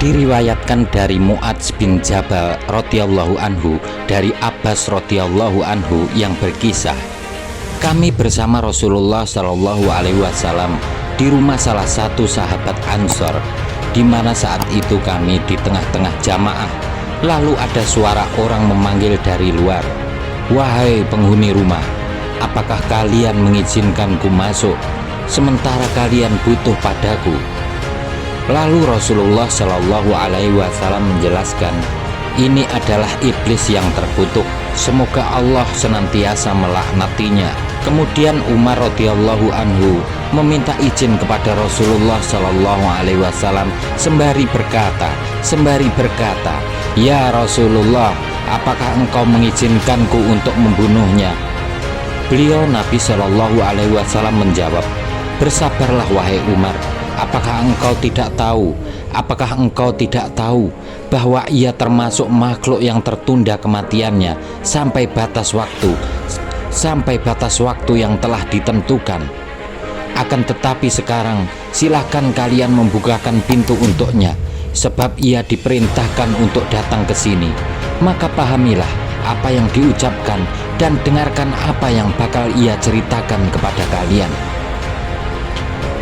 Diriwayatkan dari Mu'adz bin Jabal radhiyallahu anhu dari Abbas radhiyallahu anhu yang berkisah, kami bersama Rasulullah Shallallahu Alaihi Wasallam di rumah salah satu sahabat Ansor, di mana saat itu kami di tengah-tengah jamaah. Lalu ada suara orang memanggil dari luar, "Wahai penghuni rumah, apakah kalian mengizinkanku masuk sementara kalian butuh padaku?" Lalu Rasulullah Shallallahu Alaihi Wasallam menjelaskan, ini adalah iblis yang terkutuk, semoga Allah senantiasa melaknatinya. Kemudian Umar radhiyallahu anhu meminta izin kepada Rasulullah Shallallahu Alaihi Wasallam sembari berkata, "Ya Rasulullah, apakah engkau mengizinkanku untuk membunuhnya?" Beliau Nabi Shallallahu Alaihi Wasallam menjawab, "Bersabarlah wahai Umar. Apakah engkau tidak tahu bahwa ia termasuk makhluk yang tertunda kematiannya sampai batas waktu yang telah ditentukan? Akan tetapi sekarang silahkan kalian membukakan pintu untuknya, sebab ia diperintahkan untuk datang ke sini. Maka pahamilah apa yang diucapkan dan dengarkan apa yang bakal ia ceritakan kepada kalian."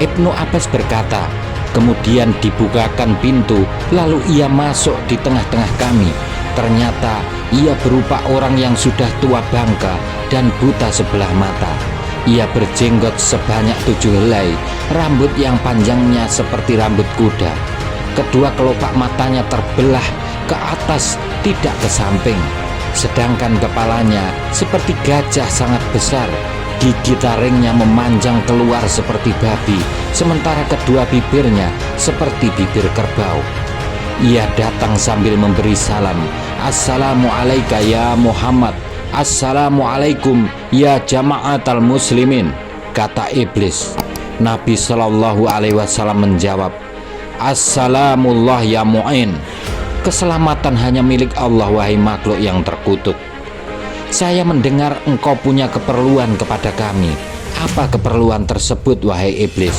Ibnu Abbas berkata, kemudian dibukakan pintu, lalu ia masuk di tengah-tengah kami. Ternyata ia berupa orang yang sudah tua bangka dan buta sebelah mata. Ia berjenggot sebanyak 7 helai, rambut yang panjangnya seperti rambut kuda. Kedua kelopak matanya terbelah ke atas, tidak ke samping. Sedangkan kepalanya seperti gajah sangat besar. Gigi taringnya memanjang keluar seperti babi, sementara kedua bibirnya seperti bibir kerbau. Ia datang sambil memberi salam, "Assalamu alaika ya Muhammad, assalamualaikum ya jama'atal muslimin," kata iblis. Nabi Shallallahu Alaihi Wasallam menjawab, "Assalamullah ya mu'in." Keselamatan hanya milik Allah wahai makhluk yang terkutuk. Saya mendengar engkau punya keperluan kepada kami. Apa keperluan tersebut wahai iblis?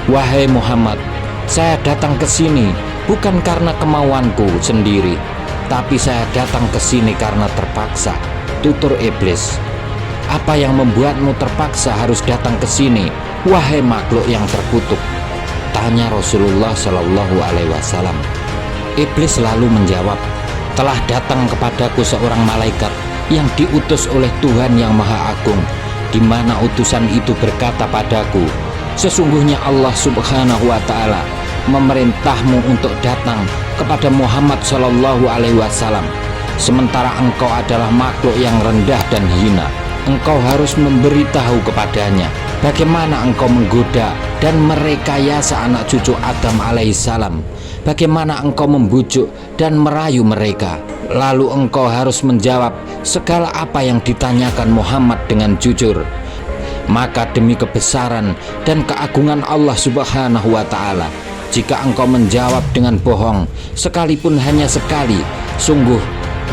"Wahai Muhammad, saya datang ke sini bukan karena kemauanku sendiri, tapi saya datang ke sini karena terpaksa," tutur iblis. "Apa yang membuatmu terpaksa harus datang ke sini, wahai makhluk yang terkutuk?" tanya Rasulullah Shallallahu Alaihi Wasallam. Iblis lalu menjawab, "Telah datang kepadaku seorang malaikat yang diutus oleh Tuhan yang Maha Agung, di mana utusan itu berkata padaku, sesungguhnya Allah Subhanahu wa Ta'ala memerintahmu untuk datang kepada Muhammad Shallallahu Alaihi Wasallam. Sementara engkau adalah makhluk yang rendah dan hina, engkau harus memberitahu kepadanya bagaimana engkau menggoda dan merekayasa anak cucu Adam alaihissalam, bagaimana engkau membujuk dan merayu mereka. Lalu engkau harus menjawab segala apa yang ditanyakan Muhammad dengan jujur. Maka demi kebesaran dan keagungan Allah Subhanahu wa Ta'ala, jika engkau menjawab dengan bohong sekalipun hanya sekali, sungguh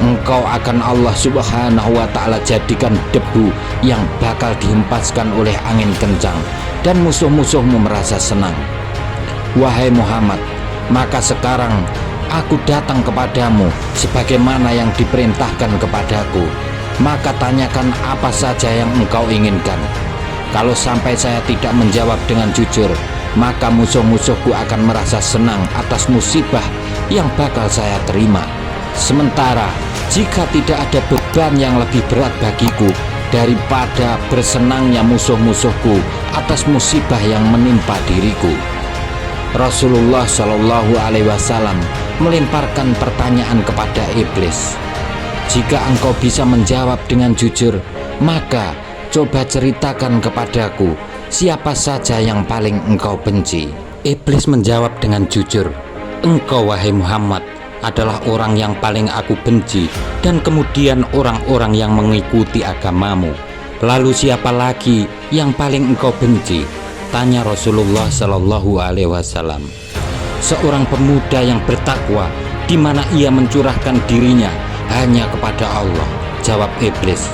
engkau akan Allah Subhanahu wa Ta'ala jadikan debu yang bakal dihempaskan oleh angin kencang, dan musuh-musuhmu merasa senang. Wahai Muhammad, maka sekarang aku datang kepadamu sebagaimana yang diperintahkan kepadaku. Maka tanyakan apa saja yang engkau inginkan. Kalau sampai saya tidak menjawab dengan jujur, maka musuh-musuhku akan merasa senang atas musibah yang bakal saya terima. Sementara jika tidak ada beban yang lebih berat bagiku daripada bersenangnya musuh-musuhku atas musibah yang menimpa diriku." Rasulullah Shallallahu Alaihi Wasallam melemparkan pertanyaan kepada iblis, "Jika engkau bisa menjawab dengan jujur, maka coba ceritakan kepadaku siapa saja yang paling engkau benci." Iblis menjawab dengan jujur, "Engkau wahai Muhammad adalah orang yang paling aku benci, dan kemudian orang-orang yang mengikuti agamamu. Lalu siapa lagi yang paling engkau benci?" tanya Rasulullah Shallallahu Alaihi Wasallam. "Seorang pemuda yang bertakwa, di mana ia mencurahkan dirinya hanya kepada Allah," jawab iblis.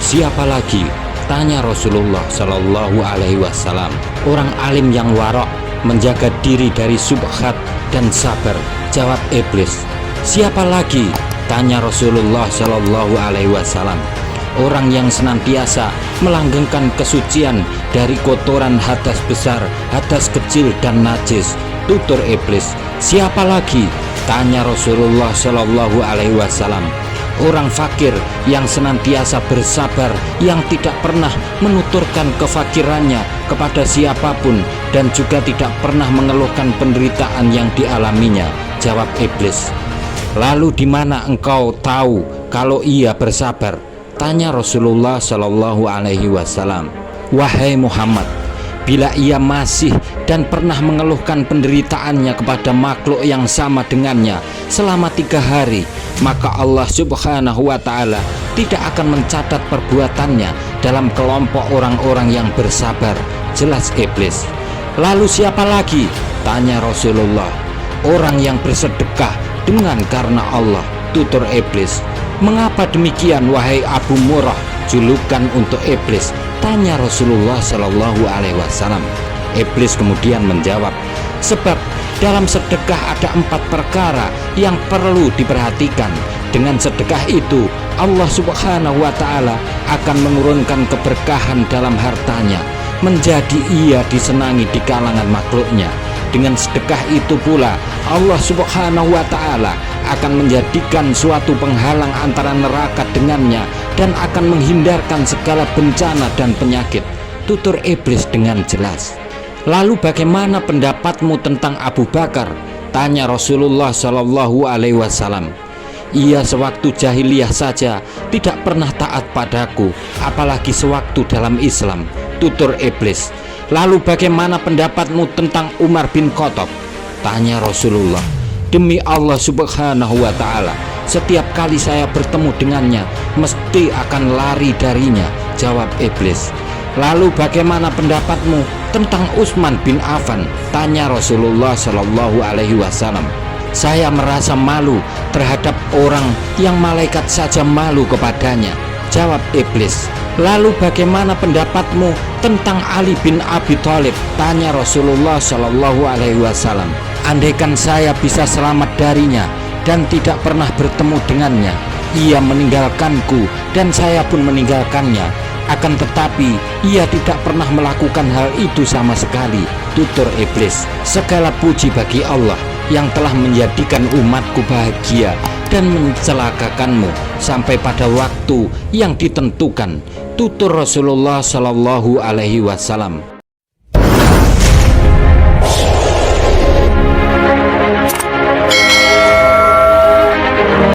"Siapa lagi?" tanya Rasulullah Shallallahu Alaihi Wasallam. "Orang alim yang warok, menjaga diri dari syubhat dan sabar. Jawab iblis. Siapa lagi? Tanya Rasulullah Shallallahu Alaihi Wasallam. Orang yang senantiasa melanggengkan kesucian dari kotoran hadas besar, hadas kecil dan najis. Tutur iblis. Siapa lagi? Tanya Rasulullah Shallallahu Alaihi Wasallam. Orang fakir yang senantiasa bersabar, yang tidak pernah menuturkan kefakirannya kepada siapapun dan juga tidak pernah mengeluhkan penderitaan yang dialaminya. Jawab iblis. Lalu di mana engkau tahu kalau ia bersabar? Tanya Rasulullah Shallallahu Alaihi Wasallam. Wahai Muhammad, bila ia masih dan pernah mengeluhkan penderitaannya kepada makhluk yang sama dengannya selama 3 hari, maka Allah Subhanahu wa Ta'ala tidak akan mencatat perbuatannya dalam kelompok orang-orang yang bersabar. Jelas iblis. Lalu siapa lagi? Tanya Rasulullah. Orang yang bersedekah dengan karena Allah. Tutur iblis. Mengapa demikian wahai Abu Murrah, julukan untuk iblis? Tanya Rasulullah Shallallahu Alaihi Wasallam. Iblis kemudian menjawab, sebab dalam sedekah ada 4 perkara yang perlu diperhatikan. Dengan sedekah itu Allah Subhanahu wa Ta'ala akan menurunkan keberkahan dalam hartanya, menjadi ia disenangi di kalangan makhluknya. Dengan sedekah itu pula Allah Subhanahu wa Ta'ala akan menjadikan suatu penghalang antara neraka dengannya dan akan menghindarkan segala bencana dan penyakit. Tutur iblis dengan jelas. Lalu bagaimana pendapatmu tentang Abu Bakar? Tanya Rasulullah Shallallahu Alaihi Wasallam. Ia sewaktu jahiliyah saja tidak pernah taat padaku, apalagi sewaktu dalam Islam. Tutur iblis. Lalu bagaimana pendapatmu tentang Umar bin Khattab? Tanya Rasulullah. Demi Allah Subhanahu wa Ta'ala, setiap kali saya bertemu dengannya mesti akan lari darinya. Jawab iblis. Lalu bagaimana pendapatmu tentang Utsman bin Affan? Tanya Rasulullah Shallallahu Alaihi Wasallam. Saya merasa malu terhadap orang yang malaikat saja malu kepadanya. Jawab iblis. Lalu bagaimana pendapatmu tentang Ali bin Abi Thalib? Tanya Rasulullah Shallallahu Alaihi Wasallam. Andaikan saya bisa selamat darinya dan tidak pernah bertemu dengannya, ia meninggalkanku dan saya pun meninggalkannya. Akan tetapi ia tidak pernah melakukan hal itu sama sekali. Tutur iblis. Segala puji bagi Allah yang telah menjadikan umatku bahagia dan mencelakakanmu sampai pada waktu yang ditentukan. Tutur Rasulullah Shallallahu Alaihi Wasallam.